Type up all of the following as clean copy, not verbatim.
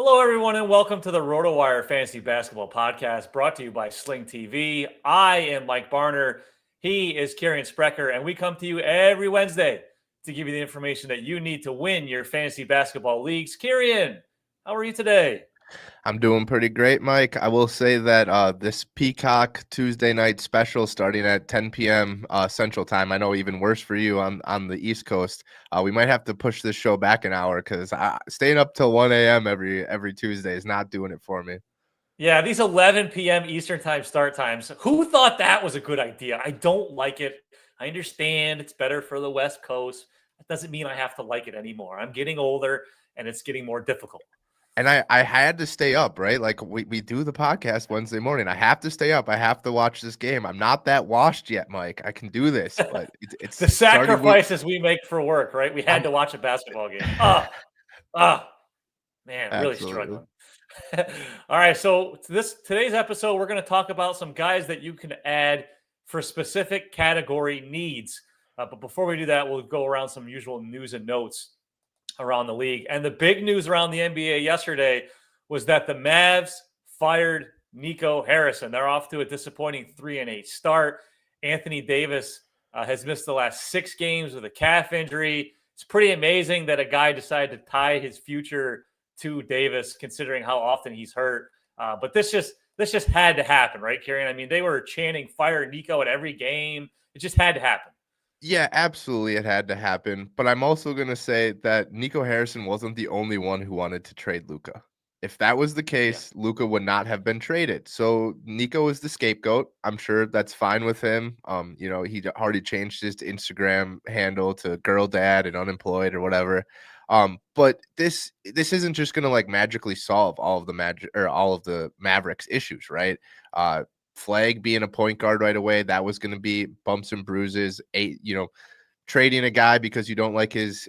Hello, everyone, and welcome to the RotoWire Fantasy Basketball Podcast, brought to you by Sling TV. I am Mike Barner. He is Kirien Sprecher, and we come to you every Wednesday to give you the information that you need to win your fantasy basketball leagues. Kirien, how are you today? I'm doing pretty great, Mike. I will say that this Peacock Tuesday night special starting at 10 p.m. Central Time, I know even worse for you on the East Coast. We might have to push this show back an hour because staying up till 1 a.m. every Tuesday is not doing it for me. Yeah, these 11 p.m. Eastern Time start times. Who thought that was a good idea? I don't like it. I understand it's better for the West Coast. That doesn't mean I have to like it anymore. I'm getting older, and it's getting more difficult. And I had to stay up, right? Like we do the podcast Wednesday morning. I have to stay up. I have to watch this game. I'm not that washed yet, Mike. I can do this, but it's the sacrifices we make for work, right? We had to watch a basketball game. Man, Absolutely. Really struggling. All right, so today's episode, we're going to talk about some guys that you can add for specific category needs. But before we do that, we'll go around some usual news and notes around the league. And the big news around the NBA yesterday was that the Mavs fired Nico Harrison. They're off to a disappointing 3-8 start. Anthony Davis has missed the last 6 games with a calf injury. It's pretty amazing that a guy decided to tie his future to Davis, considering how often he's hurt. But this just had to happen, right, Kirien? I mean, they were chanting "Fire Nico" at every game. It just had to happen. Yeah, absolutely. It had to happen. But I'm also going to say that Nico Harrison wasn't the only one who wanted to trade Luka. If that was the case, yeah, Luka would not have been traded. So Nico is the scapegoat. I'm sure that's fine with him. He already changed his Instagram handle to girl dad and unemployed or whatever. But this isn't just going to like magically solve all of the Mavericks issues, right? Flag being a point guard right away, that was going to be bumps and bruises. Trading a guy because you don't like his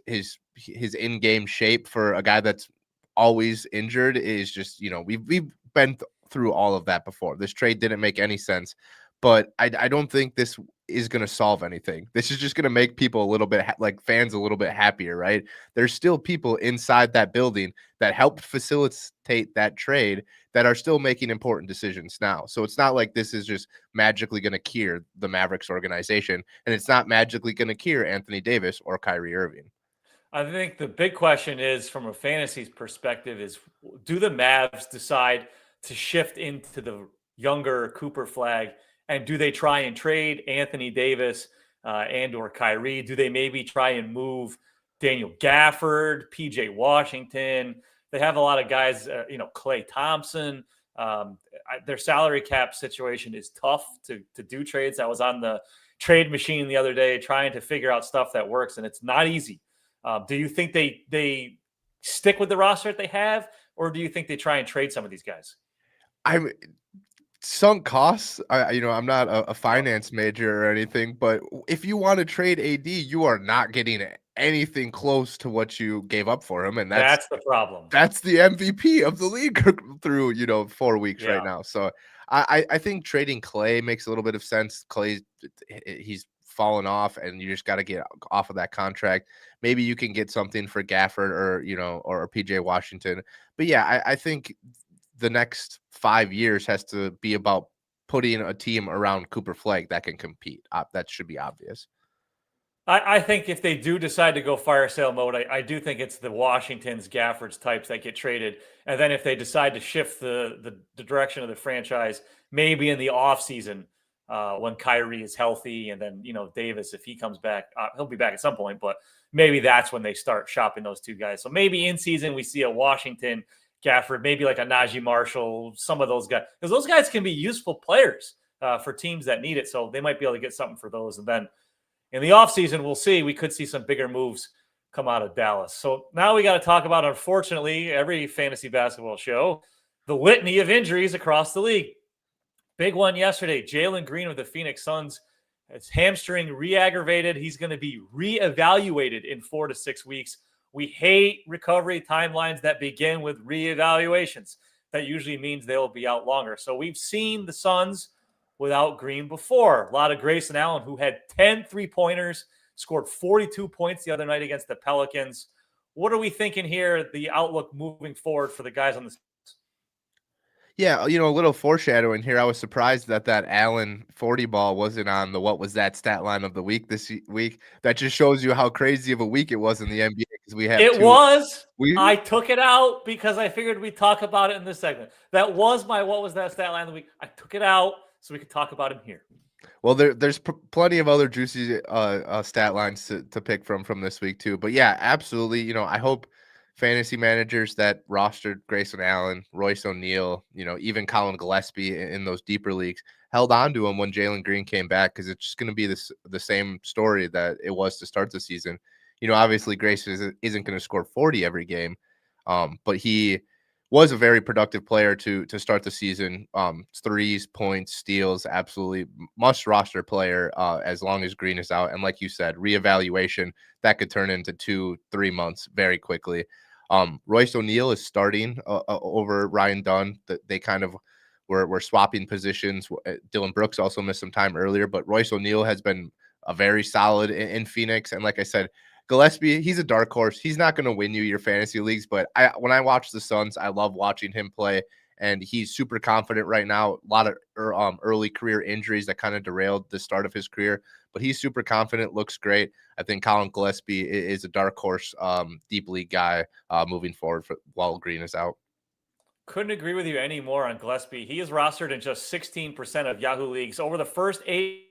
in-game shape for a guy that's always injured is just, we've been through all of that before. This trade didn't make any sense, but I don't think this is going to solve anything. This is just going to make people a little bit fans a little bit happier, right? There's still people inside that building that helped facilitate that trade that are still making important decisions now. So it's not like this is just magically going to cure the Mavericks organization, and it's not magically going to cure Anthony Davis or Kyrie Irving. I think the big question is, from a fantasy perspective, is do the Mavs decide to shift into the younger Cooper Flag, and do they try and trade Anthony Davis and or Kyrie? Do they maybe try and move Daniel Gafford, PJ Washington? They have a lot of guys, Klay Thompson. Their salary cap situation is tough to do trades. I was on the trade machine the other day trying to figure out stuff that works, and it's not easy. Do you think they stick with the roster that they have, or do you think they try and trade some of these guys? I'm sunk costs. I'm not a finance major or anything, but if you want to trade AD, you are not getting anything close to what you gave up for him, and that's the problem. That's the MVP of the league through 4 weeks right now. So I think trading Klay makes a little bit of sense. Klay, he's fallen off, and you just got to get off of that contract. Maybe you can get something for Gafford or PJ Washington. But yeah, I think the next 5 years has to be about putting a team around Cooper Flag that can compete. That should be obvious. I think if they do decide to go fire sale mode, I do think it's the Washingtons, Gaffords types that get traded. And then if they decide to shift the direction of the franchise, maybe in the offseason when Kyrie is healthy, and then, Davis, if he comes back, he'll be back at some point, but maybe that's when they start shopping those two guys. So maybe in season we see a Washington, Gafford, maybe like a Najee Marshall, some of those guys, because those guys can be useful players for teams that need it. So they might be able to get something for those. And then in the offseason, we'll see. We could see some bigger moves come out of Dallas. So now we got to talk about, unfortunately, every fantasy basketball show, the litany of injuries across the league. Big one yesterday, Jalen Green of the Phoenix Suns. His hamstring re-aggravated. He's going to be re-evaluated in 4 to 6 weeks. We hate recovery timelines that begin with re-evaluations. That usually means they'll be out longer. So we've seen the Suns without Green before. A lot of Grayson Allen, who had 10 3-pointers, scored 42 points the other night against the Pelicans. What are we thinking here? The outlook moving forward for the guys on the. Yeah, a little foreshadowing here. I was surprised that Allen 40 ball wasn't on the what was that stat line of the week this week. That just shows you how crazy of a week it was in the NBA because we have It was. We I took it out because I figured we'd talk about it in this segment. That was my what was that stat line of the week. I took it out so we could talk about him here. Well, there's plenty of other juicy stat lines to pick from this week too. But yeah, absolutely. I hope fantasy managers that rostered Grayson Allen, Royce O'Neal, even Colin Gillespie in those deeper leagues held on to him when Jalen Green came back because it's just going to be the same story that it was to start the season. Obviously Grayson isn't going to score 40 every game, but he was a very productive player to start the season. Threes, points, steals, absolutely must roster player as long as Green is out. And like you said, reevaluation that could turn into 2-3 months very quickly. Royce O'Neal is starting over Ryan Dunn. They kind of were swapping positions. Dylan Brooks also missed some time earlier, but Royce O'Neal has been a very solid in Phoenix. And like I said, Gillespie, he's a dark horse. He's not going to win you your fantasy leagues, but when I watch the Suns, I love watching him play, and he's super confident right now. A lot of early career injuries that kind of derailed the start of his career, but he's super confident, looks great. I think Colin Gillespie is a dark horse, deep league guy moving forward while Green is out. Couldn't agree with you anymore on Gillespie. He is rostered in just 16% of Yahoo leagues. Over the first 8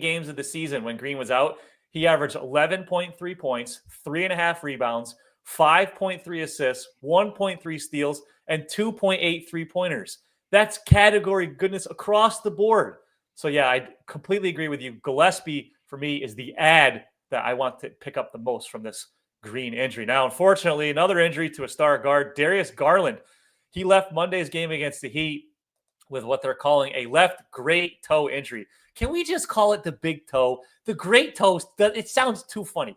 games of the season when Green was out, he averaged 11.3 points, 3.5 rebounds, 5.3 assists, 1.3 steals, and 2.8 3-pointers. That's category goodness across the board. So, yeah, I completely agree with you. Gillespie, for me, is the ad that I want to pick up the most from this Green injury. Now, unfortunately, another injury to a star guard, Darius Garland. He left Monday's game against the Heat with what they're calling a left great toe injury. Can we just call it the big toe? The great toe, it sounds too funny.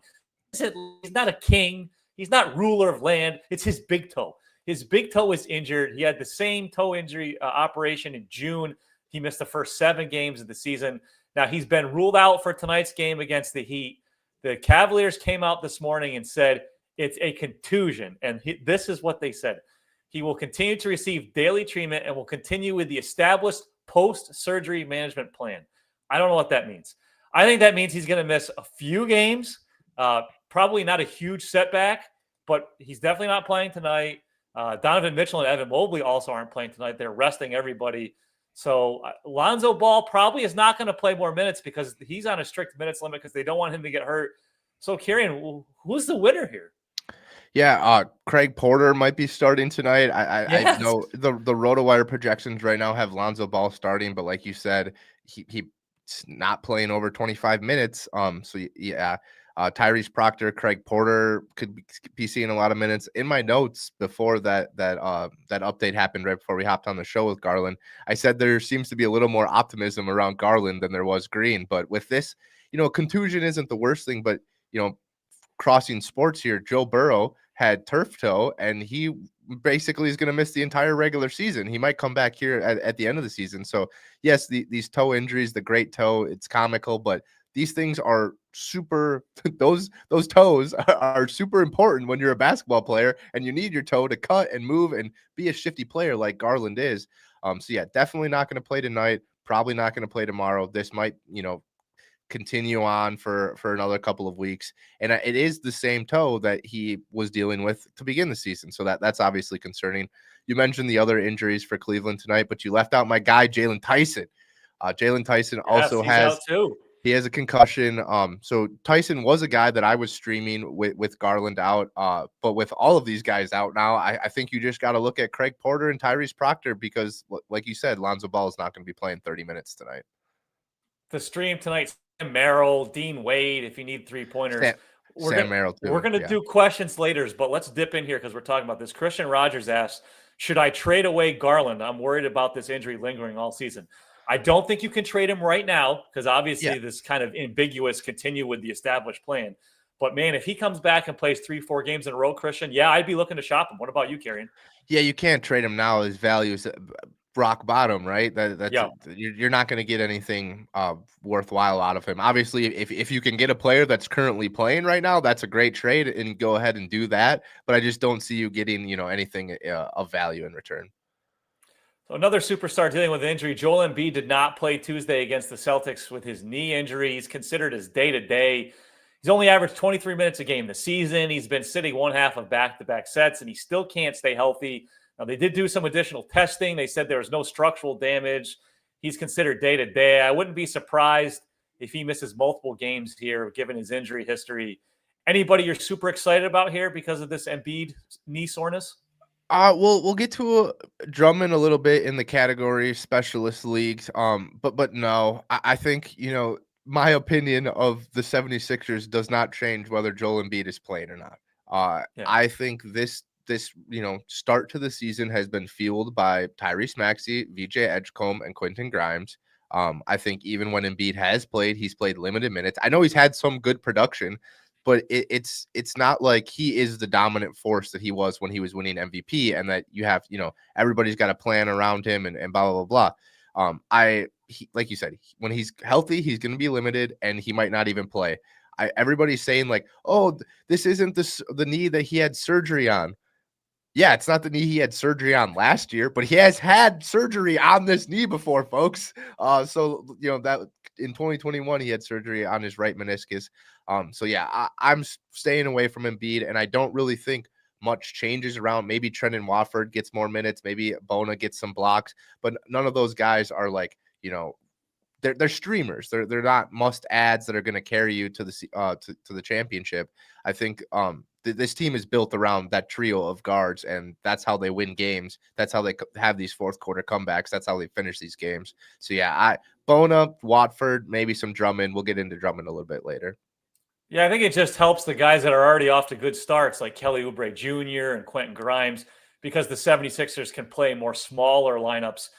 He's not a king. He's not ruler of land. It's his big toe. His big toe is injured. He had the same toe injury operation in June. He missed the first 7 games of the season. Now, he's been ruled out for tonight's game against the Heat. The Cavaliers came out this morning and said it's a contusion. And this is what they said. He will continue to receive daily treatment and will continue with the established post-surgery management plan. I don't know what that means. I think that means he's going to miss a few games, probably not a huge setback, but he's definitely not playing tonight. Donovan Mitchell and Evan Mobley also aren't playing tonight. They're resting everybody. So Lonzo Ball probably is not going to play more minutes because he's on a strict minutes limit because they don't want him to get hurt. So, Kirien, who's the winner here? Yeah, Craig Porter might be starting tonight. Yes. I know the RotoWire projections right now have Lonzo Ball starting, but like you said, he's not playing over 25 minutes. So yeah, Tyrese Proctor, Craig Porter could be seeing a lot of minutes. In my notes before that update happened, right before we hopped on the show with Garland, I said there seems to be a little more optimism around Garland than there was Green. But with this, contusion isn't the worst thing, but crossing sports here, Joe Burrow had turf toe, and he basically is going to miss the entire regular season. He might come back here at the end of the season. So yes, these toe injuries, the great toe, it's comical, but these things are super. Those toes are super important when you're a basketball player, and you need your toe to cut and move and be a shifty player like Garland is. So yeah, definitely not going to play tonight. Probably not going to play tomorrow. This might, continue on for another couple of weeks, and it is the same toe that he was dealing with to begin the season, so that's obviously concerning. You mentioned the other injuries for Cleveland tonight, but you left out my guy Jalen Tyson. Jalen Tyson also has he has a concussion. So Tyson was a guy that I was streaming with Garland out, but with all of these guys out now, I think you just got to look at Craig Porter and Tyrese Proctor because, like you said, Lonzo Ball is not going to be playing 30 minutes tonight. The stream tonight, Sam Merrill, Dean Wade, if you need 3-pointers. Sam Merrill too. We're going to do questions later, but let's dip in here because we're talking about this. Christian Rogers asks, should I trade away Garland? I'm worried about this injury lingering all season. I don't think you can trade him right now because obviously this kind of ambiguous continue with the established plan. But, man, if he comes back and plays 3-4 games in a row, Christian, I'd be looking to shop him. What about you, Kirien? Yeah, you can't trade him now. His value is rock bottom, right? That's Yeah. you're not going to get anything worthwhile out of him. Obviously, if you can get a player that's currently playing right now, that's a great trade, and go ahead and do that. But I just don't see you getting anything of value in return. So another superstar dealing with injury. Joel Embiid did not play Tuesday against the Celtics with his knee injury. He's considered as day-to-day. He's only averaged 23 minutes a game this season. He's been sitting one half of back-to-back sets, and he still can't stay healthy. Now, they did do some additional testing. They said there was no structural damage. He's considered day-to-day. I wouldn't be surprised if he misses multiple games here, given his injury history. Anybody you're super excited about here because of this Embiid knee soreness? We'll get to Drummond a little bit in the category specialist leagues. But no, I think, my opinion of the 76ers does not change whether Joel Embiid is playing or not. Yeah. I think this start to the season has been fueled by Tyrese Maxey, VJ Edgecombe, and Quentin Grimes. I think even when Embiid has played, he's played limited minutes. I know he's had some good production, but it's not like he is the dominant force that he was when he was winning MVP, and that you have, everybody's got a plan around him and blah, blah, blah, blah. Like you said, when he's healthy, he's going to be limited and he might not even play. Everybody's saying like, oh, this isn't the knee that he had surgery on. Yeah, it's not the knee he had surgery on last year, but he has had surgery on this knee before, folks. So that in 2021 he had surgery on his right meniscus. So yeah, I'm staying away from Embiid, and I don't really think much changes around. Maybe Trendon Watford gets more minutes, maybe Bona gets some blocks, but none of those guys are like, they're streamers. They're not must adds that are going to carry you to the championship. I think this team is built around that trio of guards, and that's how they win games. That's how they have these fourth quarter comebacks. That's how they finish these games. So yeah, Bona, Watford, maybe some Drummond. We'll get into Drummond a little bit later. Yeah, I think it just helps the guys that are already off to good starts, like Kelly Oubre Jr. and Quentin Grimes, because the 76ers can play more smaller lineups.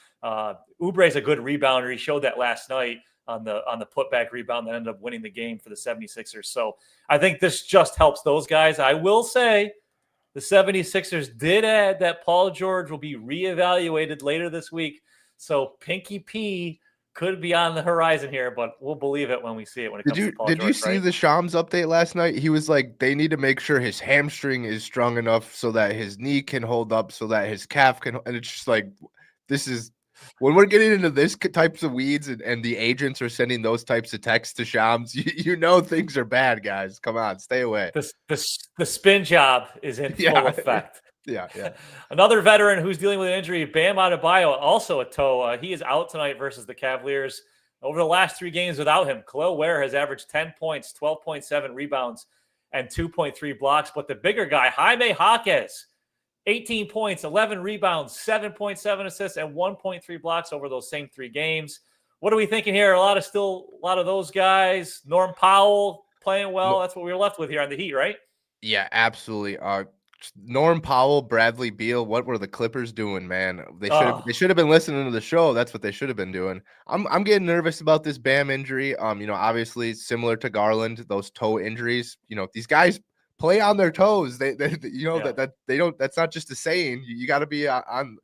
Oubre's a good rebounder. He showed that last night on the putback rebound that ended up winning the game for the 76ers. So I think this just helps those guys. I will say the 76ers did add that Paul George will be reevaluated later this week. So Pinky P could be on the horizon here, but we'll believe it when we see it. When it comes to Paul George. Did you see the Shams update last night? He was like, they need to make sure his hamstring is strong enough so that his knee can hold up, so that his calf can. And it's just like, this is when we're getting into this types of weeds, and the agents are sending those types of texts to Shams. Things are bad, guys. Come on, stay away. The spin job is in full effect. Yeah. Another veteran who's dealing with an injury, Bam Adebayo, also a toe. He is out tonight versus the Cavaliers. Over the last 3 games without him, Khalil Ware has averaged 10 points, 12.7 rebounds, and 2.3 blocks. But the bigger guy, Jaime Jaquez, 18 points, 11 rebounds, 7.7 assists, and 1.3 blocks over those same 3 games. What are we thinking here? A lot of those guys. Norm Powell playing well. That's what we were left with here on the Heat, right? Yeah, absolutely. Norm Powell, Bradley Beal, what were the Clippers doing, man? They should have been listening to the show. That's what they should have been doing. I'm getting nervous about this Bam injury. Obviously similar to Garland, those toe injuries. These guys play on their toes. That they don't. That's not just a saying. You got to be on.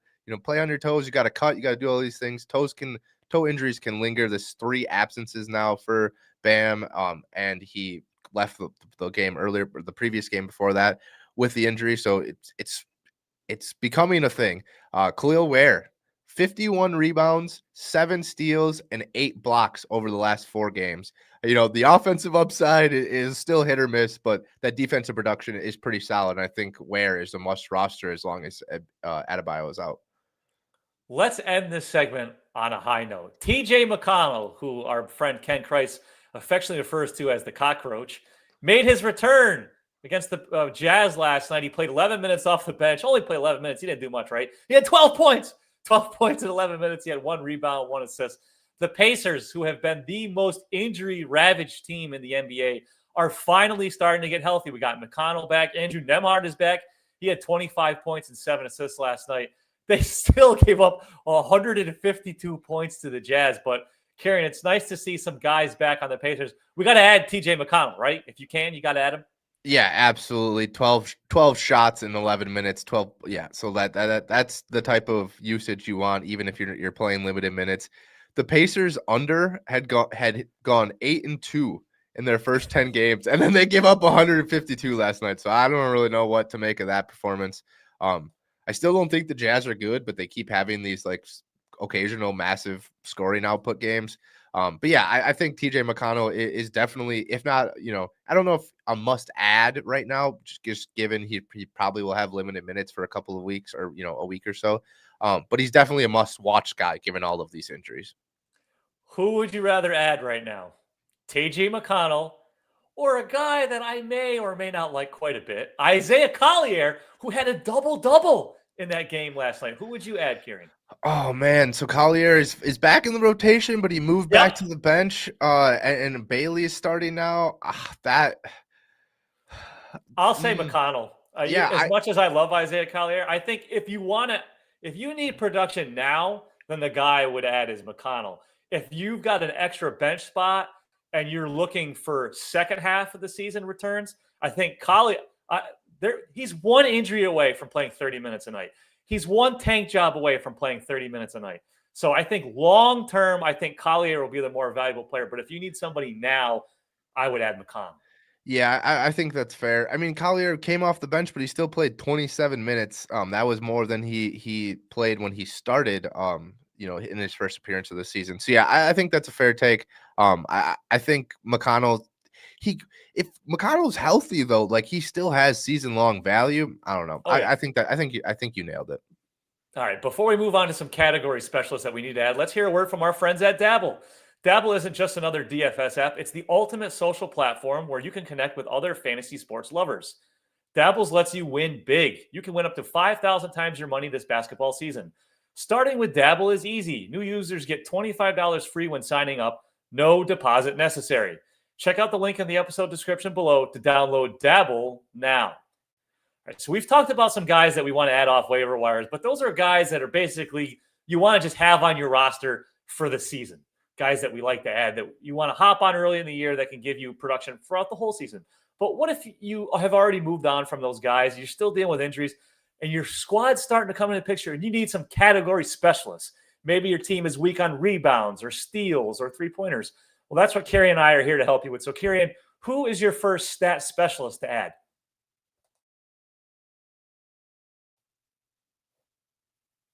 Play on your toes. You got to cut. You got to do all these things. Toe injuries can linger. There's 3 absences now for Bam. And he left the game earlier, the previous game before that, with the injury. So it's becoming a thing. Khalil Ware, 51 rebounds, 7 steals, and 8 blocks over the last 4 games. The offensive upside is still hit or miss, but that defensive production is pretty solid. And I think Ware is a must roster as long as Adebayo is out. Let's end this segment on a high note. TJ McConnell, who our friend Ken Kreis affectionately refers to as the cockroach, made his return against the Jazz last night. He played 11 minutes off the bench. Only played 11 minutes. He didn't do much, right? He had 12 points. 12 points in 11 minutes. He had 1 rebound, 1 assist. The Pacers, who have been the most injury-ravaged team in the NBA, are finally starting to get healthy. We got McConnell back. Andrew Nembhard is back. He had 25 points and 7 assists last night. They still gave up 152 points to the Jazz. But, Kirien, it's nice to see some guys back on the Pacers. We got to add TJ McConnell, right? If you can, you got to add him. Yeah, absolutely. 12 shots in 11 minutes, 12. Yeah. So that's the type of usage you want, even if you're playing limited minutes. The Pacers had gone 8-2 in their first 10 games, and then they give up 152 last night. So I don't really know what to make of that performance. I still don't think the Jazz are good, but they keep having these like occasional massive scoring output games. But yeah, I think TJ McConnell is definitely, if not, I don't know if a must add right now, just given he probably will have limited minutes for a couple of weeks or, a week or so. But he's definitely a must watch guy given all of these injuries. Who would you rather add right now? TJ McConnell or a guy that I may or may not like quite a bit, Isaiah Collier, who had a double-double in that game last night. Who would you add, Kirien? Oh man, so Collier is back in the rotation, but he moved back Yep. to the bench. And Bailey is starting now. I'll say Mm, McConnell. yeah, As much as I love Isaiah Collier, I think if you need production now, then the guy I would add is McConnell. If you've got an extra bench spot and you're looking for second half of the season returns, I think Collier. He's one injury away from playing 30 minutes a night. He's one tank job away from playing 30 minutes a night. So I think long term, I think Collier will be the more valuable player. But if you need somebody now, I would add McConnell. Yeah, I think that's fair. I mean, Collier came off the bench, but he still played 27 minutes. That was more than he played when he started. In his first appearance of the season. So yeah, I think that's a fair take. I think McConnell, if McConnell's healthy though, like he still has season long value. I don't know. Oh yeah. I think you nailed it. All right, before we move on to some category specialists that we need to add, let's hear a word from our friends at Dabble. Dabble isn't just another DFS app, it's the ultimate social platform where you can connect with other fantasy sports lovers. Dabbles lets you win big. You can win up to 5,000 times your money this basketball season. Starting with Dabble is easy. New users get $25 free when signing up, no deposit necessary. Check out the link in the episode description below to download Dabble now. All right, so we've talked about some guys that we want to add off waiver wires, but those are guys that are basically you want to just have on your roster for the season. Guys that we like to add that you want to hop on early in the year that can give you production throughout the whole season. But what if you have already moved on from those guys? You're still dealing with injuries and your squad's starting to come into the picture and you need some category specialists. Maybe your team is weak on rebounds or steals or three-pointers. Well, that's what Kirien and I are here to help you with. So, Kirien, who is your first stat specialist to add?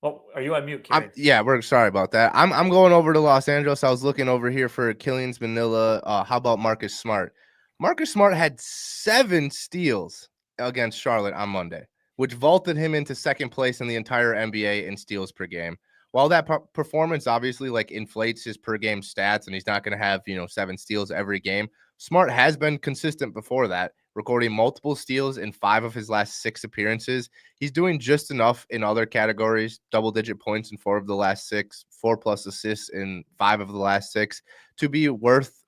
Oh, are you on mute, Kirien? Yeah, we're sorry about that. I'm going over to Los Angeles. I was looking over here for Killian's Manila. How about Marcus Smart? Marcus Smart had 7 steals against Charlotte on Monday, which vaulted him into second place in the entire NBA in steals per game. While that performance obviously like inflates his per game stats, and he's not going to have 7 steals every game, Smart has been consistent before that, recording multiple steals in 5 of his last 6 appearances. He's doing just enough in other categories, double-digit points in 4 of the last 6, 4+ assists in 5 of the last 6, to be worth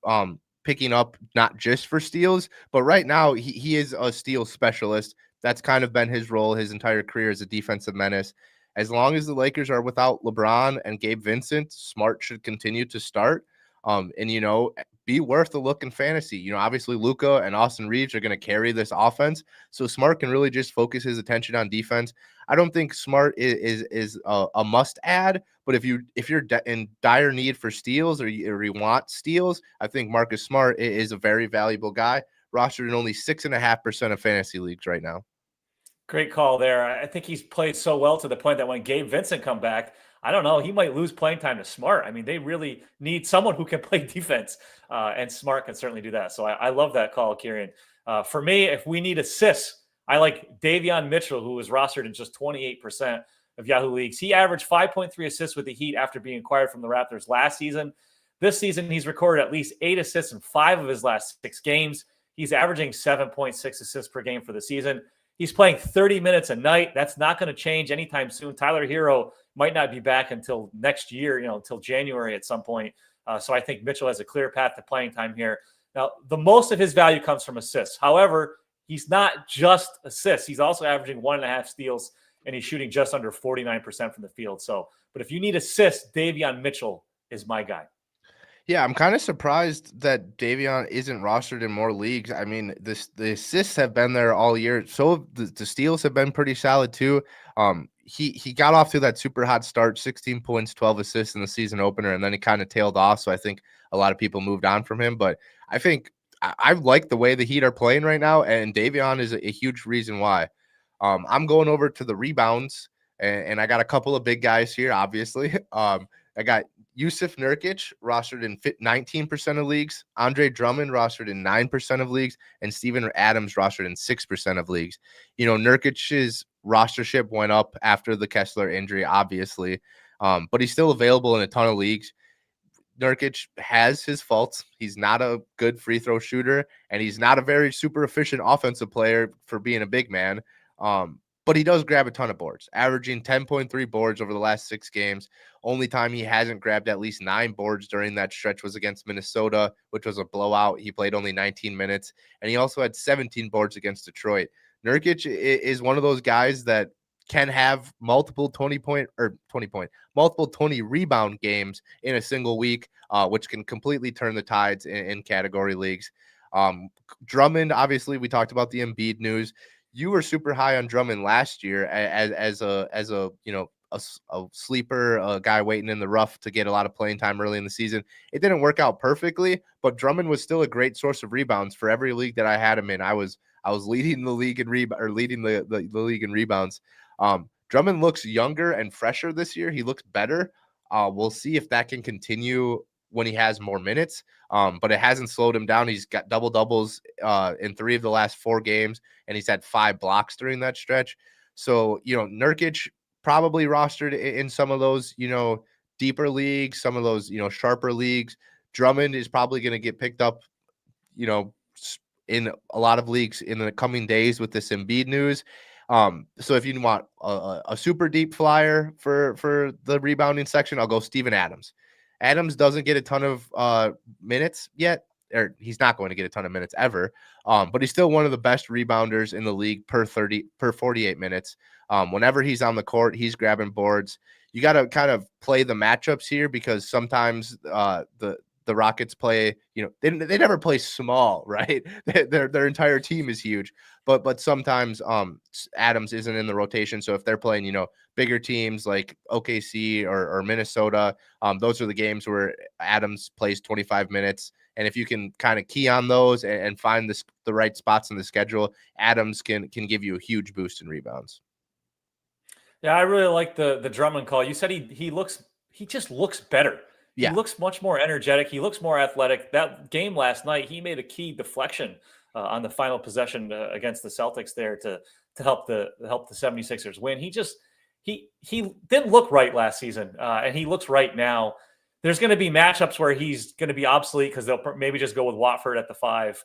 picking up, not just for steals, but right now he is a steal specialist. That's kind of been his role his entire career as a defensive menace. As long as the Lakers are without LeBron and Gabe Vincent, Smart should continue to start. And be worth a look in fantasy. Obviously Luka and Austin Reeves are going to carry this offense, so Smart can really just focus his attention on defense. I don't think Smart is a must add, but if you're in dire need for steals or you want steals, I think Marcus Smart is a very valuable guy, rostered in only 6.5% of fantasy leagues right now. Great call there. I think he's played so well to the point that when Gabe Vincent come back, I don't know, he might lose playing time to Smart. I mean, they really need someone who can play defense, and Smart can certainly do that. So I love that call, Kirien. For me, if we need assists, I like Davion Mitchell, who was rostered in just 28% of Yahoo leagues. He averaged 5.3 assists with the Heat after being acquired from the Raptors last season. This season, he's recorded at least 8 assists in 5 of his last 6 games. He's averaging 7.6 assists per game for the season. He's playing 30 minutes a night. That's not going to change anytime soon. Tyler Hero might not be back until next year, until January at some point. So I think Mitchell has a clear path to playing time here. Now, the most of his value comes from assists. However, he's not just assists. He's also averaging 1.5 steals, and he's shooting just under 49% from the field. So, but if you need assists, Davion Mitchell is my guy. Yeah, I'm kind of surprised that Davion isn't rostered in more leagues. I mean, the assists have been there all year. So the steals have been pretty solid too. He got off to that super hot start, 16 points, 12 assists in the season opener, and then he kind of tailed off. So I think a lot of people moved on from him. But I think I like the way the Heat are playing right now, and Davion is a huge reason why. I'm going over to the rebounds, and I got a couple of big guys here, obviously. I got Yusuf Nurkic rostered in 19% of leagues, Andre Drummond rostered in 9% of leagues, and Steven Adams rostered in 6% of leagues. You know, Nurkic's rostership went up after the Kessler injury, obviously, but he's still available in a ton of leagues. Nurkic has his faults. He's not a good free throw shooter, and he's not a very super efficient offensive player for being a big man. But he does grab a ton of boards, averaging 10.3 boards over the last 6 games. Only time he hasn't grabbed at least 9 boards during that stretch was against Minnesota, which was a blowout. He played only 19 minutes, and he also had 17 boards against Detroit. Nurkic is one of those guys that can have multiple 20 rebound games in a single week, which can completely turn the tides in category leagues. Drummond, obviously, we talked about the Embiid news. You were super high on Drummond last year as a sleeper, a guy waiting in the rough to get a lot of playing time early in the season. It didn't work out perfectly, but Drummond was still a great source of rebounds for every league that I had him in. I was leading the league in leading the league in rebounds. Drummond looks younger and fresher this year. He looks better. We'll see if that can continue when he has more minutes. But it hasn't slowed him down. He's got double doubles in 3 of the last 4 games, and he's had 5 blocks during that stretch. So, Nurkic probably rostered in some of those, deeper leagues, some of those, sharper leagues. Drummond is probably going to get picked up, in a lot of leagues in the coming days with this Embiid news. So if you want a super deep flyer for the rebounding section, I'll go Steven Adams. Adams doesn't get a ton of minutes yet, or he's not going to get a ton of minutes ever. But he's still one of the best rebounders in the league per 48 minutes. Whenever he's on the court, he's grabbing boards. You got to kind of play the matchups here because sometimes the Rockets play, they never play small, right? Their entire team is huge, but sometimes Adams isn't in the rotation. So if they're playing, bigger teams like OKC or Minnesota, those are the games where Adams plays 25 minutes. And if you can kind of key on those and find the right spots in the schedule, Adams can give you a huge boost in rebounds. Yeah, I really like the Drummond call. You said he just looks better. He looks much more energetic. He looks more athletic. That game last night, he made a key deflection on the final possession against the Celtics there to help the 76ers win. He didn't look right last season, and he looks right now. There's going to be matchups where he's going to be obsolete because they'll maybe just go with Watford at the 5.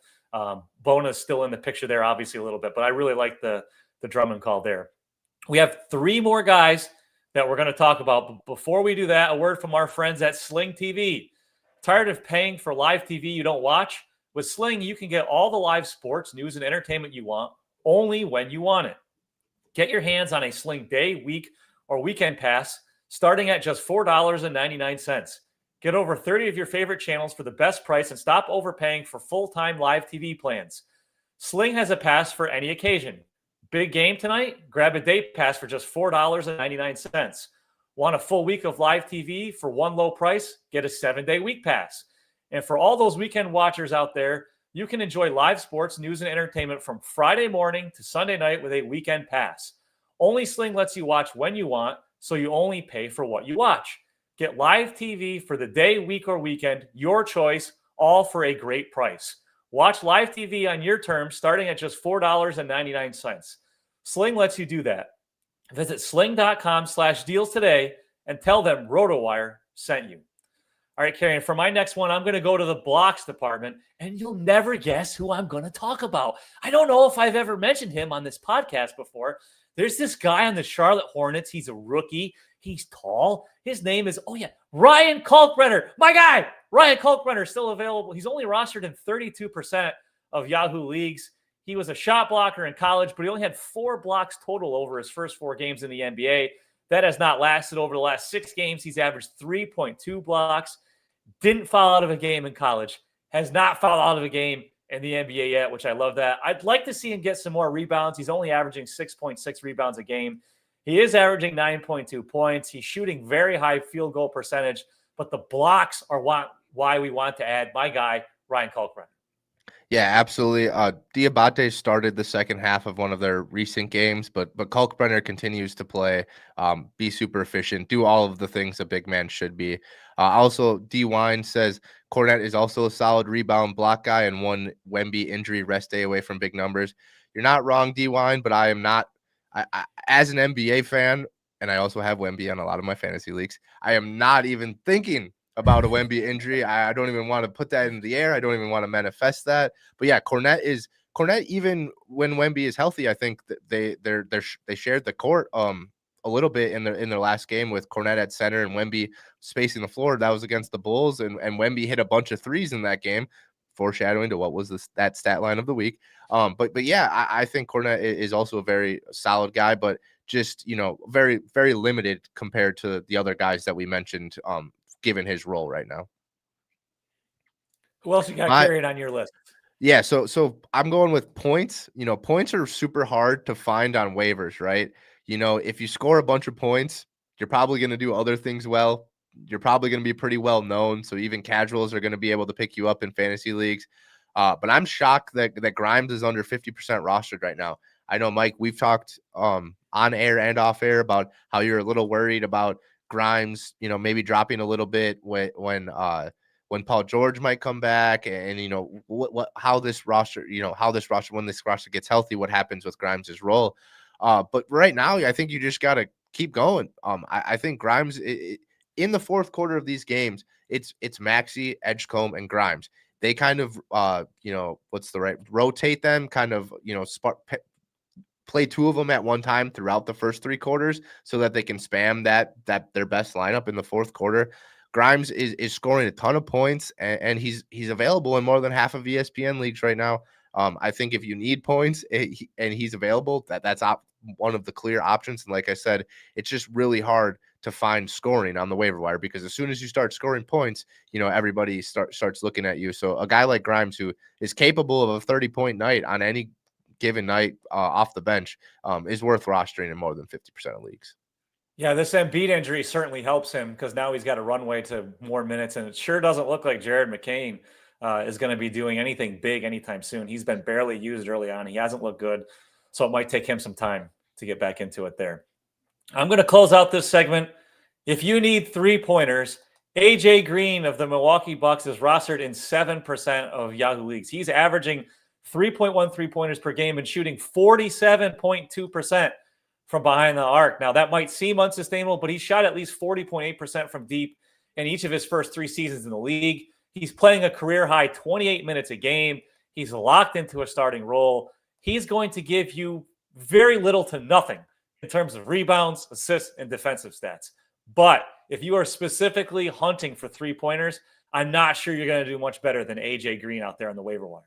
Bona's still in the picture there, obviously a little bit, but I really like the Drummond call there. We have 3 more guys that we're going to talk about. But before we do that, a word from our friends at Sling TV. Tired of paying for live TV you don't watch? With Sling, you can get all the live sports, news, and entertainment you want, only when you want it. Get your hands on a Sling day, week, or weekend pass starting at just $4.99. Get over 30 of your favorite channels for the best price and stop overpaying for full-time live TV plans. Sling has a pass for any occasion. Big game tonight? Grab a day pass for just $4.99. Want a full week of live TV for one low price? Get a 7-day week pass. And for all those weekend watchers out there, you can enjoy live sports, news, and entertainment from Friday morning to Sunday night with a weekend pass. Only Sling lets you watch when you want, so you only pay for what you watch. Get live TV for the day, week, or weekend, your choice, all for a great price. Watch live TV on your terms starting at just $4.99. Sling lets you do that. Visit sling.com/deals today and tell them RotoWire sent you. All right, Kirien, for my next one, I'm going to go to the blocks department, and you'll never guess who I'm going to talk about. I don't know if I've ever mentioned him on this podcast before. There's this guy on the Charlotte Hornets. He's a rookie. He's tall. His name is, Ryan Kalkbrenner. My guy, Ryan Kalkbrenner, is still available. He's only rostered in 32% of Yahoo leagues. He was a shot blocker in college, but he only had 4 blocks total over his first 4 games in the NBA. That has not lasted over the last 6 games. He's averaged 3.2 blocks. didn't foul out of a game in college, has not fouled out of a game in the NBA yet, which I love that. I'd like to see him get some more rebounds. He's only averaging 6.6 rebounds a game. He is averaging 9.2 points. He's shooting very high field goal percentage, but the blocks are why we want to add my guy, Ryan Kalkbrenner. Yeah, absolutely. Diabate started the second half of one of their recent games, but Kalkbrenner continues to play, be super efficient, do all of the things a big man should be. Also, D Wine says Kornet is also a solid rebound block guy and one Wemby injury rest day away from big numbers. You're not wrong, D Wine, but I am not. As an NBA fan, and I also have Wemby on a lot of my fantasy leagues, I am not even thinking about a Wemby injury. I don't even want to put that in the air. I don't even want to manifest that. But yeah, Kornet even when Wemby is healthy, I think that they shared the court a little bit in their last game with Kornet at center and Wemby spacing the floor. That was against the Bulls, and Wemby hit a bunch of threes in that game, foreshadowing to what was that stat line of the week. But yeah, I think Kornet is also a very solid guy, but just, very, very limited compared to the other guys that we mentioned, given his role right now. Who else you got carried on your list? Yeah, so I'm going with points. Points are super hard to find on waivers, right? If you score a bunch of points, you're probably going to do other things well. You're probably going to be pretty well known, so even casuals are going to be able to pick you up in fantasy leagues. But I'm shocked that Grimes is under 50% rostered right now. I know, Mike, we've talked on air and off air about how you're a little worried about Grimes, maybe dropping a little bit when Paul George might come back, and how this roster when this roster gets healthy, what happens with Grimes' role. But right now, I think you just got to keep going. I think Grimes in the fourth quarter of these games, it's Maxey, Edgecombe, and Grimes. They kind of rotate them, kind of play two of them at one time throughout the first three quarters so that they can spam that their best lineup in the fourth quarter. Grimes is scoring a ton of points, and he's available in more than half of ESPN leagues right now. I think if you need points and he's available, that's one of the clear options. And like I said, it's just really hard to find scoring on the waiver wire, because as soon as you start scoring points, everybody starts looking at you. So a guy like Grimes, who is capable of a 30-point night on any given night off the bench, is worth rostering in more than 50% of leagues. Yeah, this Embiid injury certainly helps him, because now he's got a runway to more minutes, and it sure doesn't look like Jared McCain is going to be doing anything big anytime soon. He's been barely used early on. He hasn't looked good, so it might take him some time to get back into it there. I'm going to close out this segment. If you need three-pointers, AJ Green of the Milwaukee Bucks is rostered in 7% of Yahoo leagues. He's averaging 3.1 three-pointers per game and shooting 47.2% from behind the arc. Now, that might seem unsustainable, but he shot at least 40.8% from deep in each of his first three seasons in the league. He's playing a career-high 28 minutes a game. He's locked into a starting role. He's going to give you very little to nothing in terms of rebounds, assists, and defensive stats. But if you are specifically hunting for three-pointers, I'm not sure you're going to do much better than AJ Green out there on the waiver wire.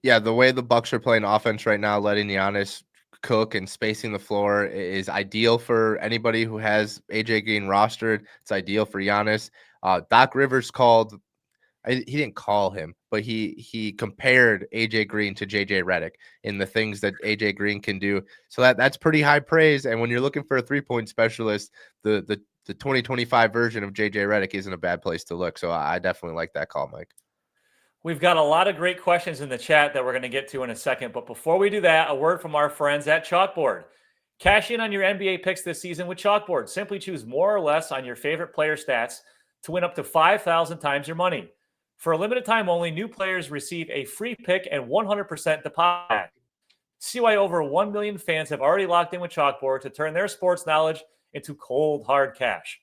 Yeah, the way the Bucks are playing offense right now, letting Giannis cook and spacing the floor, is ideal for anybody who has AJ Green rostered. It's ideal for Giannis. Doc Rivers he didn't call him, but he compared AJ Green to JJ Redick in the things that AJ Green can do. So that's pretty high praise. And when you're looking for a 3-point specialist, the 2025 version of JJ Redick isn't a bad place to look. So I definitely like that call, Mike. We've got a lot of great questions in the chat that we're going to get to in a second. But before we do that, a word from our friends at Chalkboard. Cash in on your NBA picks this season with Chalkboard. Simply choose more or less on your favorite player stats to win up to 5,000 times your money. For a limited time only, new players receive a free pick and 100% deposit. See why over 1 million fans have already locked in with Chalkboard to turn their sports knowledge into cold, hard cash.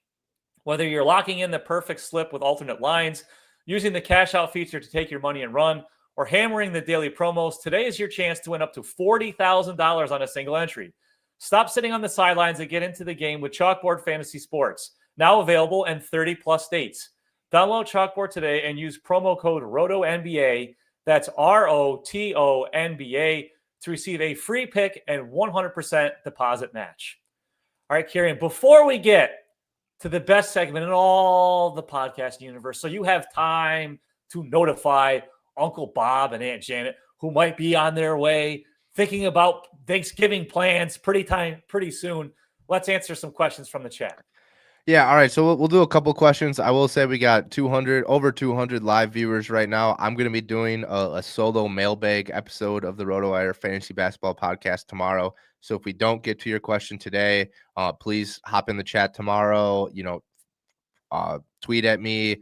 Whether you're locking in the perfect slip with alternate lines, using the cash out feature to take your money and run, or hammering the daily promos, today is your chance to win up to $40,000 on a single entry. Stop sitting on the sidelines and get into the game with Chalkboard Fantasy Sports, now available in 30-plus states. Download Chalkboard today and use promo code ROTONBA, that's ROTONBA, to receive a free pick and 100% deposit match. All right, Kirien, before we get to the best segment in all the podcast universe. So you have time to notify Uncle Bob and Aunt Janet, who might be on their way thinking about Thanksgiving plans pretty soon. Let's answer some questions from the chat. Yeah, all right. So we'll do a couple questions. I will say we got over 200 live viewers right now. I'm going to be doing a solo mailbag episode of the RotoWire Fantasy Basketball Podcast tomorrow. So if we don't get to your question today, please hop in the chat tomorrow. Tweet at me.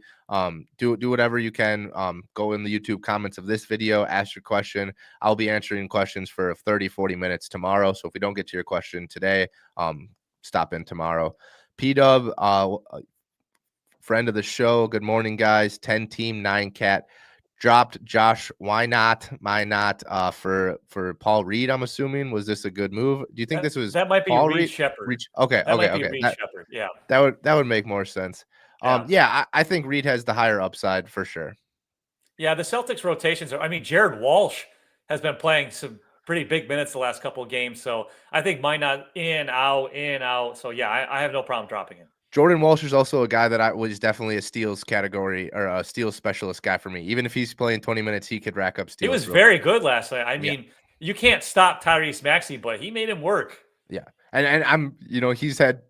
Do whatever you can. Go in the YouTube comments of this video, ask your question. I'll be answering questions for 30, 40 minutes tomorrow. So if we don't get to your question today, stop in tomorrow. P-Dub, friend of the show. Good morning, guys. 10 team, 9 cat. Dropped Josh. Why not? For Paul Reed, I'm assuming. Was this a good move? Do you think this was that might be Paul Reed Shepherd? Okay. Reed Shepherd. Yeah. That would make more sense. Yeah. I think Reed has the higher upside for sure. Yeah, the Celtics rotations Jared Walsh has been playing some pretty big minutes the last couple of games. So I think might not in, out. So yeah, I have no problem dropping him. Jordan Walsh is also a guy that was definitely a steals category or a steals specialist guy for me. Even if he's playing 20 minutes, he could rack up steals. He was very good last night. I mean, you can't stop Tyrese Maxey, but he made him work. Yeah. And I'm, he's had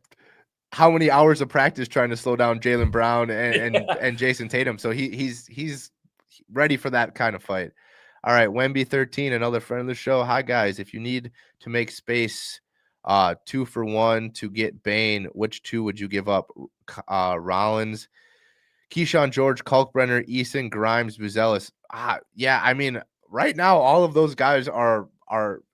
how many hours of practice trying to slow down Jaylen Brown and Jason Tatum. So he's ready for that kind of fight. All right, Wemby13, another friend of the show. Hi guys, if you need to make space 2 for 1 to get Bane, which 2 would you give up? Rollins, Keyshawn George, Kalkbrenner, Eason, Grimes, Buzelis. Yeah, I mean, right now all of those guys are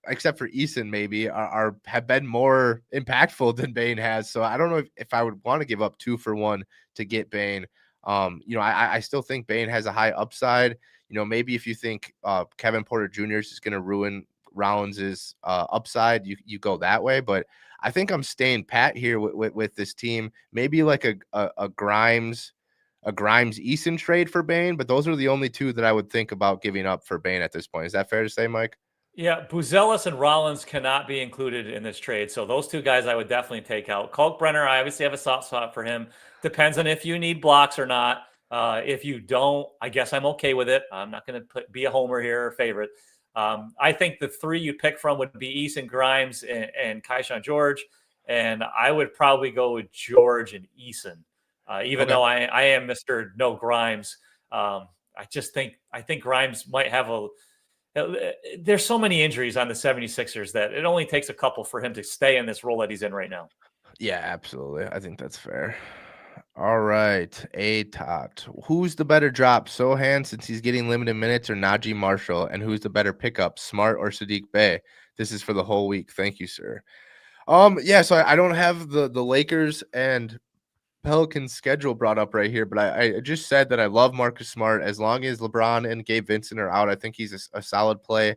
except for Eason maybe have been more impactful than Bane has. So I don't know if I would want to give up 2 for 1 to get Bane. I still think Bane has a high upside. Maybe if you think Kevin Porter Jr. is going to ruin Rollins's upside, you go that way. But I think I'm staying pat here with this team. Maybe like a Grimes Eason trade for Bane, but those are the only 2 that I would think about giving up for Bane at this point. Is that fair to say, Mike? Yeah, Buzelis and Rollins cannot be included in this trade. So those 2 guys I would definitely take out. Kalkbrenner, I obviously have a soft spot for him. Depends on if you need blocks or not. If you don't, I guess I'm okay with it. I'm not going to be a homer here or favorite. I think the 3 you pick from would be Eason, Grimes, and Keyshawn George. And I would probably go with George and Eason, though I am Mr. No Grimes. I think Grimes might have there's so many injuries on the 76ers that it only takes a couple for him to stay in this role that he's in right now. Yeah, absolutely. I think that's fair. All right, A-Tot. Who's the better drop, Sohan, since he's getting limited minutes, or Najee Marshall? And who's the better pickup, Smart or Sadiq Bey? This is for the whole week. Thank you, sir. So I don't have the Lakers and Pelicans schedule brought up right here, but I just said that I love Marcus Smart. As long as LeBron and Gabe Vincent are out, I think he's a solid play.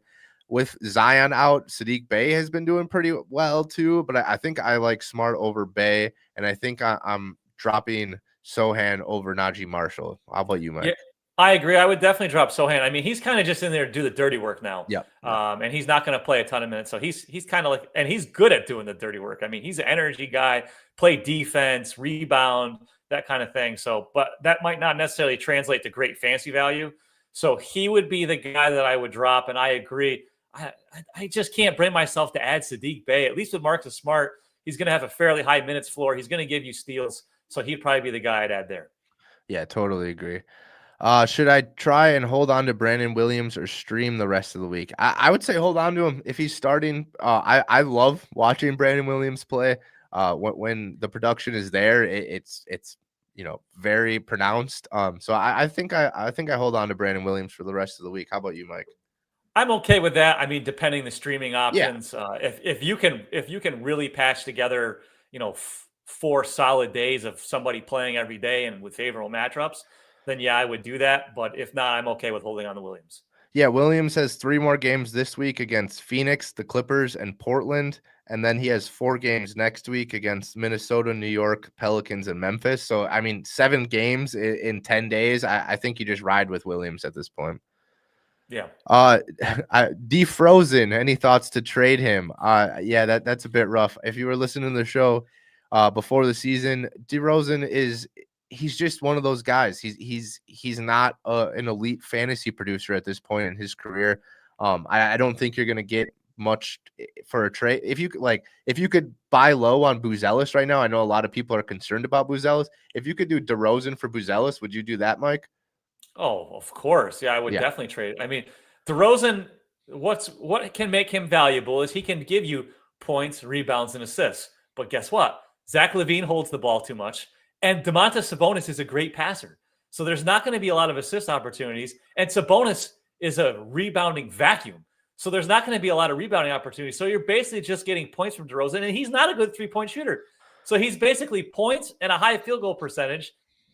With Zion out, Sadiq Bey has been doing pretty well too, but I think I like Smart over Bey, and I think I'm dropping Sohan over Najee Marshall. How about you, Mike? Yeah, I agree. I would definitely drop Sohan. I mean, he's kind of just in there to do the dirty work now. Yeah. And he's not going to play a ton of minutes. So he's kind of like, and he's good at doing the dirty work. I mean, he's an energy guy, play defense, rebound, that kind of thing. So, but that might not necessarily translate to great fantasy value. So he would be the guy that I would drop. And I agree. I just can't bring myself to add Sadiq Bey. At least with Marcus Smart, he's going to have a fairly high minutes floor. He's going to give you steals. So he'd probably be the guy I'd add there. Yeah, totally agree. Should I try and hold on to Brandon Williams or stream the rest of the week? I would say hold on to him if he's starting. I love watching Brandon Williams play. When the production is there, it's very pronounced. So I think I hold on to Brandon Williams for the rest of the week. How about you, Mike? I'm okay with that. I mean, depending the streaming options, if you can really patch together, 4 solid days of somebody playing every day and with favorable matchups, then yeah, I would do that. But if not, I'm okay with holding on to Williams. Yeah, Williams has 3 more games this week against Phoenix, the Clippers, and Portland. And then he has 4 games next week against Minnesota, New York, Pelicans, and Memphis. So, I mean, 7 games in 10 days. I think you just ride with Williams at this point. Yeah. Defrozen, any thoughts to trade him? Yeah, that's a bit rough. If you were listening to the show before the season. DeRozan he's just one of those guys. He's not an elite fantasy producer at this point in his career. I don't think you're going to get much for a trade. If you could buy low on Buzelis right now, I know a lot of people are concerned about Buzelis. If you could do DeRozan for Buzelis, would you do that, Mike? Oh, of course. Yeah, I would definitely trade. I mean, DeRozan, what can make him valuable is he can give you points, rebounds, and assists. But guess what? Zach LaVine holds the ball too much, and Domantas Sabonis is a great passer. So there's not going to be a lot of assist opportunities, and Sabonis is a rebounding vacuum. So there's not going to be a lot of rebounding opportunities. So you're basically just getting points from DeRozan, and he's not a good three-point shooter. So he's basically points and a high field goal percentage.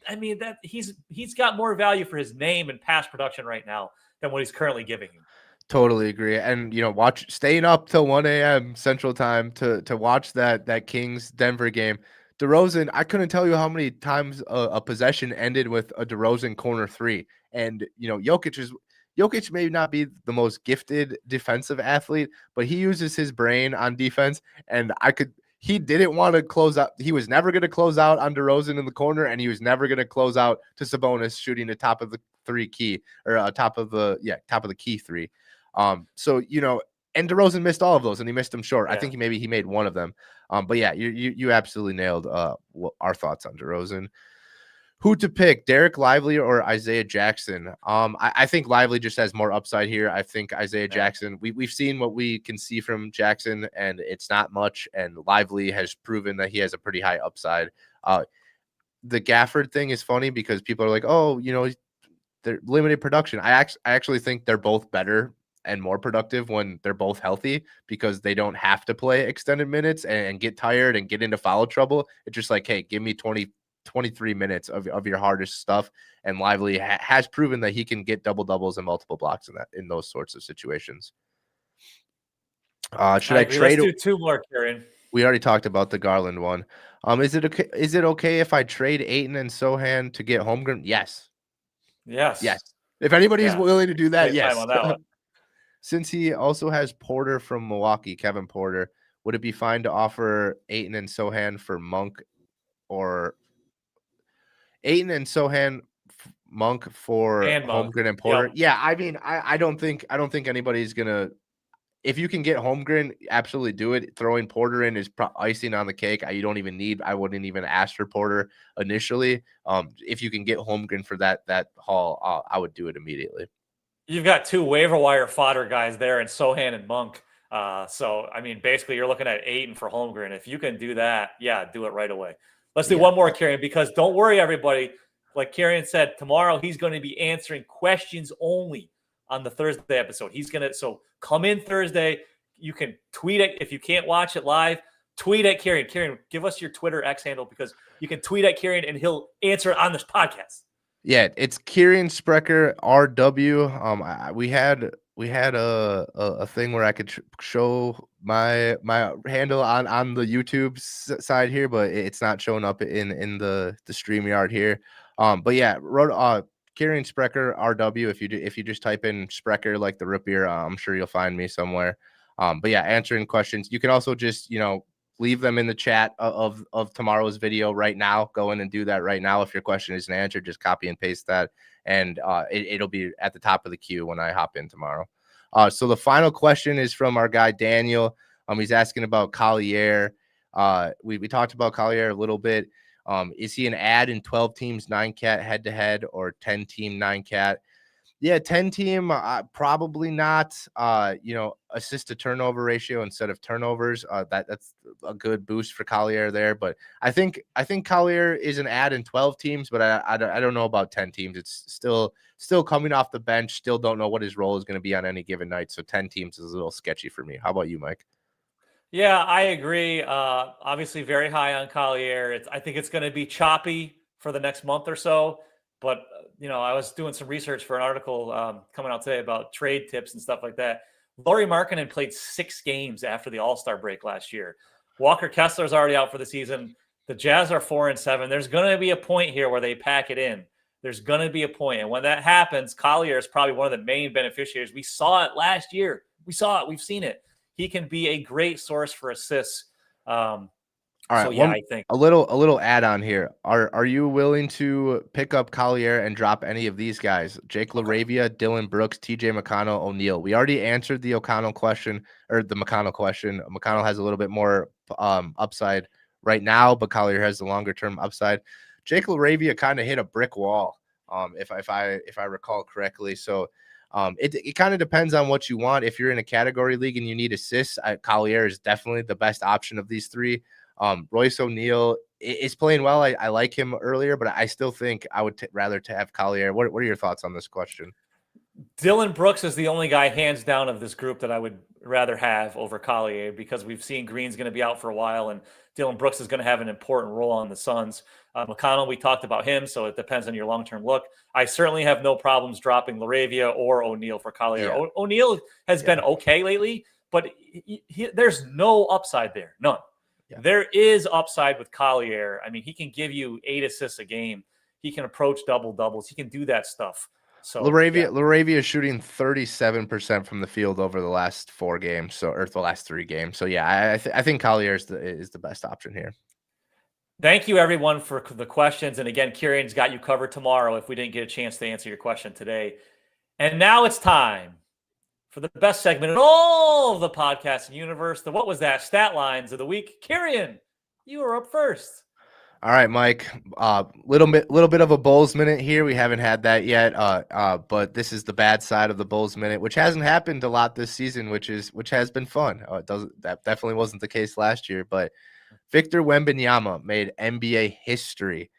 I mean, that he's got more value for his name and pass production right now than what he's currently giving him. Totally agree. And staying up till 1 a.m. Central Time to watch that Kings Denver game. DeRozan, I couldn't tell you how many times a possession ended with a DeRozan corner three. And Jokic may not be the most gifted defensive athlete, but he uses his brain on defense. And he didn't want to close out. He was never going to close out on DeRozan in the corner, and he was never going to close out to Sabonis shooting the top of the three key, or top of the key three. And DeRozan missed all of those, and he missed them short. Yeah. I think he made one of them. But yeah, you absolutely nailed our thoughts on DeRozan. Who to pick, Derek Lively or Isaiah Jackson? I think Lively just has more upside here. I think Isaiah Jackson, we've seen what we can see from Jackson, and it's not much. And Lively has proven that he has a pretty high upside. The Gafford thing is funny because people are like, oh, they're limited production. I actually think they're both better and more productive when they're both healthy because they don't have to play extended minutes and get tired and get into foul trouble. It's just like, hey, give me 23 minutes of your hardest stuff. And Lively has proven that he can get double doubles and multiple blocks in those sorts of situations. Should I trade? Let's do two more, Kirien. We already talked about the Garland one. Is it okay if I trade Ayton and Sohan to get Holmgren? Yes. If anybody's willing to do that, yes. On that one. Since he also has Porter from Milwaukee, Kevin Porter, would it be fine to offer Ayton and Sohan for Monk, or Ayton and Sohan, Monk for Holmgren and Porter? Yep. Yeah, I mean, I don't think anybody's gonna. If you can get Holmgren, absolutely do it. Throwing Porter in is icing on the cake. I wouldn't even ask for Porter initially. If you can get Holmgren for that haul, I would do it immediately. You've got two waiver wire fodder guys there in Sohan and Monk. So, I mean, basically you're looking at Ayton for Holmgren. If you can do that, do it right away. Let's do one more, Kirien, because don't worry, everybody. Like Kirien said, tomorrow he's going to be answering questions only on the Thursday episode. So come in Thursday. You can tweet it. If you can't watch it live, tweet at Kirien. Kirien, give us your Twitter X handle because you can tweet at Kirien and he'll answer it on this podcast. Yeah, it's Kirien Sprecher RW. We had a thing where I could show my handle on the YouTube side here, but it's not showing up in the StreamYard here. But yeah, Kirien Sprecher RW. If you just type in Sprecher like the root beer, I'm sure you'll find me somewhere. But yeah, answering questions. You can also just leave them in the chat of tomorrow's video right now. Go in and do that right now. If your question isn't answered, just copy and paste that, and it'll be at the top of the queue when I hop in tomorrow. So the final question is from our guy Daniel. He's asking about Collier. We talked about Collier a little bit. Is he an ad in 12 teams 9-cat head-to-head or 10-team 9-cat? Yeah, 10-team, probably not. Assist to turnover ratio instead of turnovers. That's a good boost for Collier there. But I think Collier is an ad in 12 teams, but I don't know about 10 teams. It's still coming off the bench. Still don't know what his role is going to be on any given night. So 10 teams is a little sketchy for me. How about you, Mike? Yeah, I agree. Obviously, very high on Collier. I think it's going to be choppy for the next month or so. But, I was doing some research for an article coming out today about trade tips and stuff like that. Lauri Markkanen played 6 games after the All-Star break last year. Walker Kessler's already out for the season. The Jazz are 4-7. There's going to be a point here where they pack it in. There's going to be a point. And when that happens, Collier is probably one of the main beneficiaries. We saw it last year. We saw it. We've seen it. He can be a great source for assists All right, So yeah, I think a little add on here. Are you willing to pick up Collier and drop any of these guys? Jake LaRavia, Dylan Brooks, TJ McConnell, O'Neal. We already answered the O'Connell question or the McConnell question. McConnell has a little bit more upside right now, but Collier has the longer term upside. Jake LaRavia kind of hit a brick wall, if I recall correctly. So it kind of depends on what you want. If you're in a category league and you need assists, Collier is definitely the best option of these three. Royce O'Neal is playing well. I like him earlier, but I still think I would rather to have Collier. What are your thoughts on this question? Dylan Brooks is the only guy hands down of this group that I would rather have over Collier, because we've seen Green's going to be out for a while and Dylan Brooks is going to have an important role on the Suns. McConnell, we talked about him, so it depends on your long-term look. I certainly have no problems dropping LaRavia or O'Neal for Collier. Yeah. O'Neal has been okay lately, but there's no upside there. None. Yeah. There is upside with Collier. I mean, he can give you 8 assists a game. He can approach double-doubles. He can do that stuff. So LaRavia is shooting 37% from the field over the last 4 games, or the last 3 games. So yeah, I think Collier is the best option here. Thank you, everyone, for the questions. And again, Kirien's got you covered tomorrow if we didn't get a chance to answer your question today. And now it's time for the best segment in all of the podcasting universe, the What Was That Stat Lines of the Week. Kirien, you are up first. All right, Mike. Little bit of a Bulls minute here. We haven't had that yet, but this is the bad side of the Bulls minute, which hasn't happened a lot this season, which has been fun. That definitely wasn't the case last year, but Victor Wembanyama made NBA history.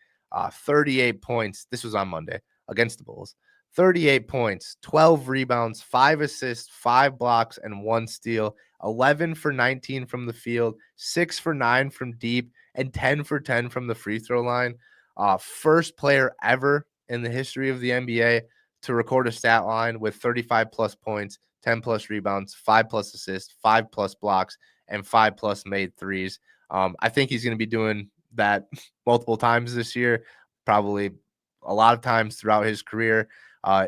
38 points. This was on Monday against the Bulls. 38 points, 12 rebounds, 5 assists, 5 blocks, and 1 steal. 11 for 19 from the field, 6 for 9 from deep, and 10 for 10 from the free throw line. First player ever in the history of the NBA to record a stat line with 35 plus points, 10 plus rebounds, 5 plus assists, 5 plus blocks, and 5 plus made threes. I think he's going to be doing that multiple times this year, probably a lot of times throughout his career.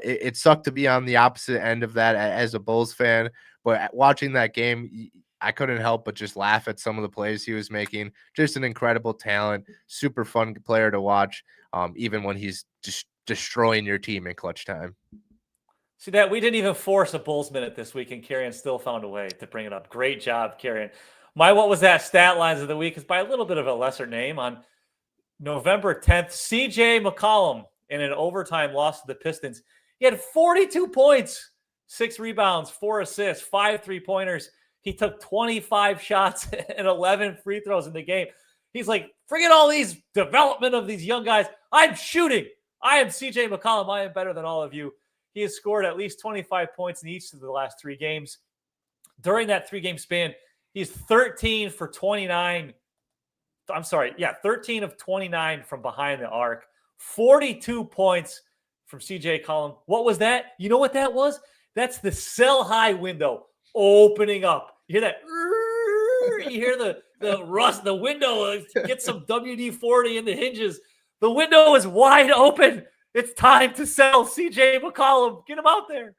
It sucked to be on the opposite end of that as a Bulls fan, but watching that game, I couldn't help but just laugh at some of the plays he was making. Just an incredible talent, super fun player to watch, even when he's just destroying your team in clutch time. See that? We didn't even force a Bulls minute this week, and Kirien still found a way to bring it up. Great job, Kirien. My What Was That Stat Lines of the Week is by a little bit of a lesser name. On November 10th, CJ McCollum, in an overtime loss to the Pistons, he had 42 points, 6 rebounds, 4 assists, 5 3-pointers. He took 25 shots and 11 free throws in the game. He's like, forget all these development of these young guys. I'm shooting. I am CJ McCollum. I am better than all of you. He has scored at least 25 points in each of the last 3 games. During that 3-game span, he's 13 for 29. I'm sorry. Yeah, 13 of 29 from behind the arc. 42 points from CJ McCollum. What was that? You know what that was? That's the sell high window opening up. You hear that? You hear the rust, the window. Get some WD-40 in the hinges. The window is wide open. It's time to sell CJ McCollum. Get him out there.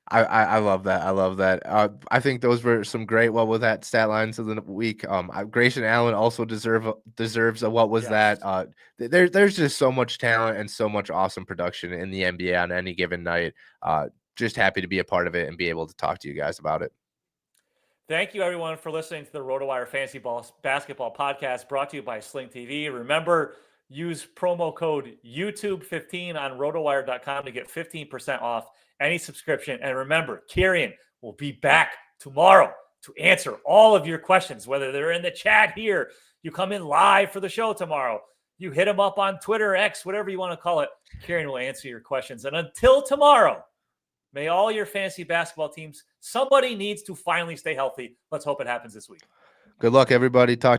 I love that. I love that. I think those were some great What Was That Stat Lines of the week. Grayson Allen also deserves a What Was That. There's just so much talent and so much awesome production in the NBA on any given night. Just happy to be a part of it and be able to talk to you guys about it. Thank you, everyone, for listening to the RotoWire Fantasy Basketball Podcast, brought to you by Sling TV. Remember, use promo code YouTube15 on rotowire.com to get 15% off any subscription. And remember, Kirien will be back tomorrow to answer all of your questions, whether they're in the chat here, you come in live for the show tomorrow, you hit him up on Twitter, X, whatever you want to call it. Kirien will answer your questions. And until tomorrow, may all your fantasy basketball teams, somebody needs to finally stay healthy. Let's hope it happens this week. Good luck, everybody. Talk